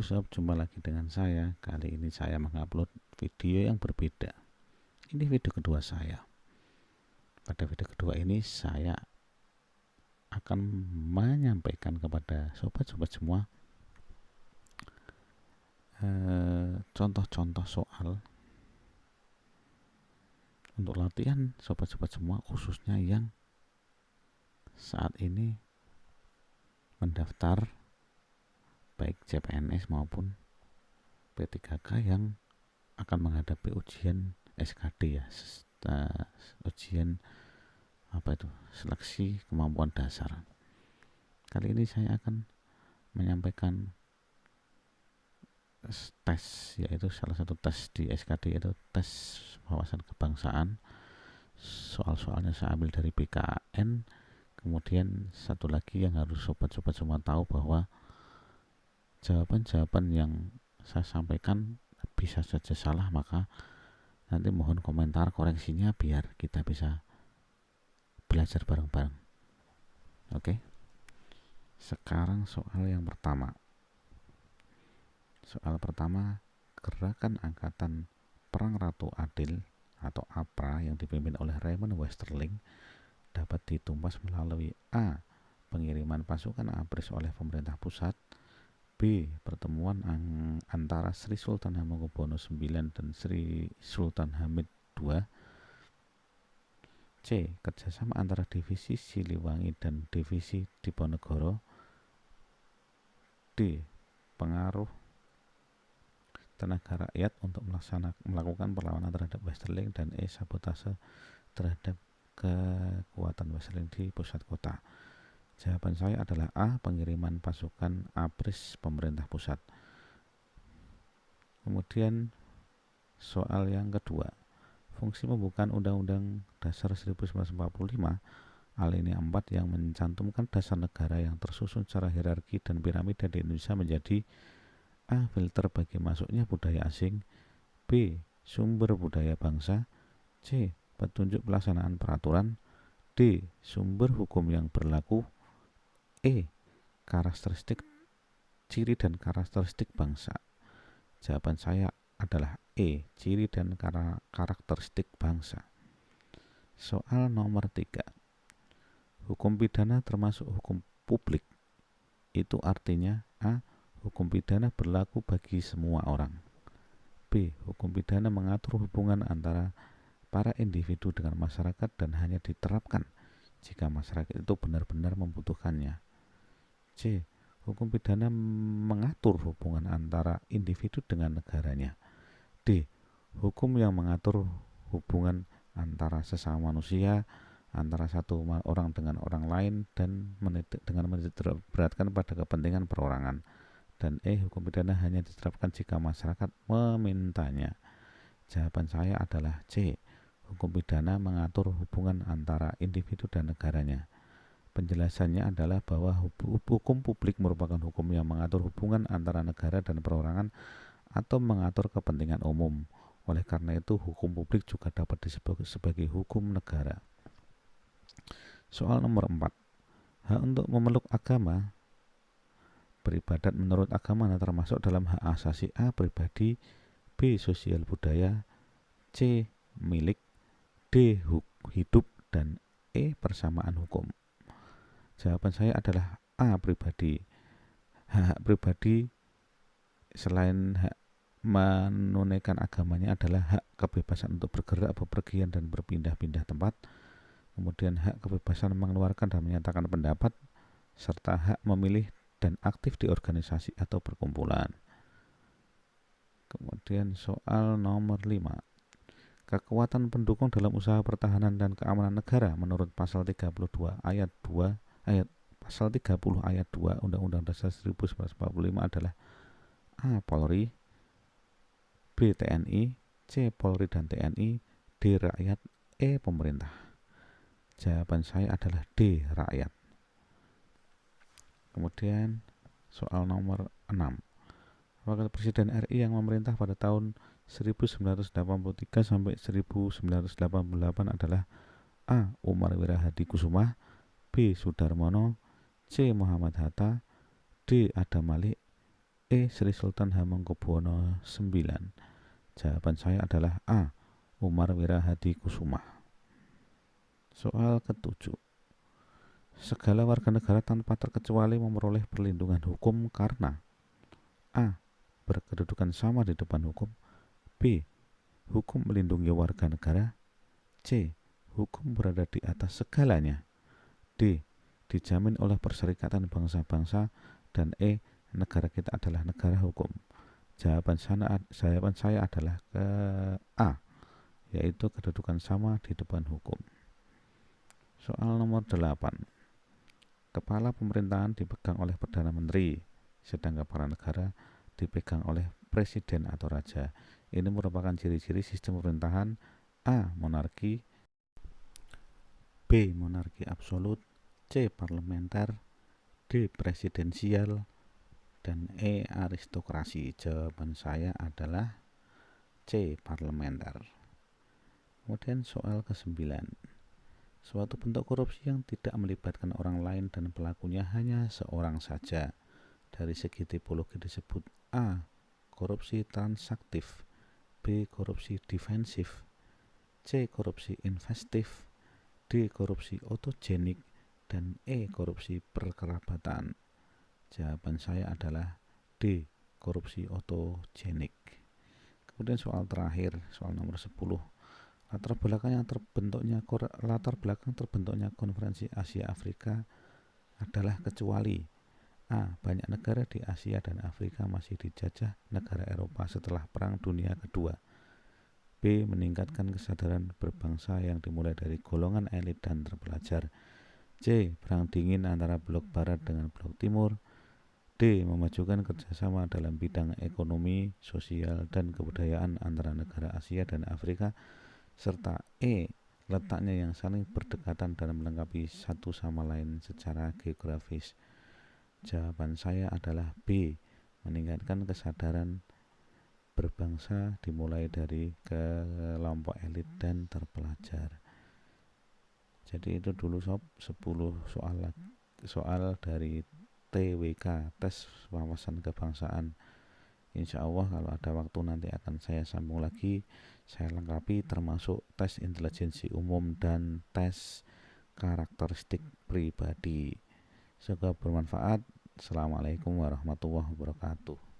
Hai sob, jumpa lagi dengan saya. Kali ini saya mengupload video yang berbeda. Ini video kedua saya. Pada video kedua ini saya akan menyampaikan kepada sobat-sobat semua contoh-contoh soal untuk latihan sobat-sobat semua, khususnya yang saat ini mendaftar baik CPNS maupun P3K yang akan menghadapi ujian SKD ya, ujian seleksi kemampuan dasar. Kali ini saya akan menyampaikan tes, yaitu salah satu tes di SKD, yaitu tes wawasan kebangsaan. Soal-soalnya saya ambil dari BKN. Kemudian satu lagi yang harus sobat-sobat semua tahu bahwa jawaban-jawaban yang saya sampaikan bisa saja salah, maka nanti mohon komentar koreksinya biar kita bisa belajar bareng-bareng. Oke. Sekarang soal yang pertama. Soal pertama, Gerakan Angkatan Perang Ratu Adil atau APRA yang dipimpin oleh Raymond Westerling dapat ditumpas melalui A. Pengiriman pasukan ABRIS oleh pemerintah pusat, B. Pertemuan antara Sri Sultan Hamengkubuwono IX dan Sri Sultan Hamid II, C. Kerjasama antara Divisi Siliwangi dan Divisi Diponegoro, D. Pengaruh tenaga rakyat untuk melakukan perlawanan terhadap Westerling, dan E. Sabotase terhadap kekuatan Westerling di pusat kota. Jawaban saya adalah A. Pengiriman pasukan ABRIS pemerintah pusat. Kemudian soal yang kedua, fungsi pembukaan Undang-Undang Dasar 1945 alinea 4 yang mencantumkan dasar negara yang tersusun secara hierarki dan piramida di Indonesia menjadi A. Filter bagi masuknya budaya asing, B. Sumber budaya bangsa, C. Petunjuk pelaksanaan peraturan, D. Sumber hukum yang berlaku, E. Karakteristik ciri dan karakteristik bangsa. Jawaban saya adalah E. Ciri dan karakteristik bangsa. Soal nomor 3. Hukum pidana termasuk hukum publik. Itu artinya A. Hukum pidana berlaku bagi semua orang. B. Hukum pidana mengatur hubungan antara para individu dengan masyarakat dan hanya diterapkan jika masyarakat itu benar-benar membutuhkannya. C. Hukum pidana mengatur hubungan antara individu dengan negaranya. D. Hukum yang mengatur hubungan antara sesama manusia, antara satu orang dengan orang lain, dan dengan menitikberatkan pada kepentingan perorangan. Dan E. Hukum pidana hanya diterapkan jika masyarakat memintanya. Jawaban saya adalah C. Hukum pidana mengatur hubungan antara individu dan negaranya. Penjelasannya adalah bahwa hukum publik merupakan hukum yang mengatur hubungan antara negara dan perorangan atau mengatur kepentingan umum. Oleh karena itu, hukum publik juga dapat disebut sebagai hukum negara. Soal nomor 4. Hak untuk memeluk agama, beribadat menurut agama termasuk dalam hak asasi A. Pribadi, B. Sosial budaya, C. Milik, D. Hidup, dan E. Persamaan hukum. Jawaban saya adalah A. Pribadi. Hak pribadi selain hak menunaikan agamanya adalah hak kebebasan untuk bergerak, bepergian, dan berpindah-pindah tempat. Kemudian hak kebebasan mengeluarkan dan menyatakan pendapat, serta hak memilih dan aktif di organisasi atau perkumpulan. Kemudian soal nomor 5. Kekuatan pendukung dalam usaha pertahanan dan keamanan negara menurut pasal 32 ayat 2 pasal 30 ayat 2 Undang-Undang Dasar 1945 adalah A. Polri, B. TNI, C. Polri dan TNI, D. Rakyat, E. Pemerintah. Jawaban saya adalah D. Rakyat. Kemudian soal nomor 6. Wakil Presiden RI yang memerintah pada tahun 1983 sampai 1988 adalah A. Umar Wirahadi Kusuma, B. Sudarmono, C. Muhammad Hatta, D. Adam Malik, Sri Sultan Hamengkubuwono IX. Jawaban saya adalah A. Umar Wirahadi Kusuma. Soal ketujuh. Segala warga negara tanpa terkecuali memperoleh perlindungan hukum karena A. Berkedudukan sama di depan hukum. B. Hukum melindungi warga negara. C. Hukum berada di atas segalanya. D. Dijamin oleh Perserikatan Bangsa-Bangsa. Dan E. Negara kita adalah negara hukum. Jawaban saya adalah ke A, yaitu kedudukan sama di depan hukum. Soal nomor 8. Kepala pemerintahan dipegang oleh Perdana Menteri, sedangkan kepala negara dipegang oleh Presiden atau Raja. Ini merupakan ciri-ciri sistem pemerintahan: A. Monarki, B. Monarki absolut, C. Parlementer, D. Presidensial, dan E. Aristokrasi. Jawaban saya adalah C. Parlementer. Kemudian soal ke-9. Suatu bentuk korupsi yang tidak melibatkan orang lain dan pelakunya hanya seorang saja. Dari segi tipologi disebut A. Korupsi transaktif, B. Korupsi defensif, C. Korupsi investif, D. Korupsi otogenik, dan E. Korupsi perkerabatan. Jawaban saya adalah D. Korupsi otogenik. Kemudian soal terakhir, soal nomor 10. Latar belakang terbentuknya Konferensi Asia Afrika adalah kecuali A. Banyak negara di Asia dan Afrika masih dijajah negara Eropa setelah Perang Dunia Kedua. B. Meningkatkan kesadaran berbangsa yang dimulai dari golongan elit dan terpelajar. C. Perang dingin antara blok barat dengan blok timur. D. Memajukan kerjasama dalam bidang ekonomi, sosial, dan kebudayaan antara negara Asia dan Afrika. Serta E. Letaknya yang saling berdekatan dan melengkapi satu sama lain secara geografis. Jawaban saya adalah B. Meningkatkan kesadaran berbangsa dimulai dari kelompok elit dan terpelajar. Jadi itu dulu sob 10 soal dari TWK, tes wawasan kebangsaan. Insya Allah kalau ada waktu nanti akan saya sambung lagi, saya lengkapi termasuk tes intelijensi umum dan tes karakteristik pribadi. Semoga bermanfaat. Assalamualaikum warahmatullahi wabarakatuh.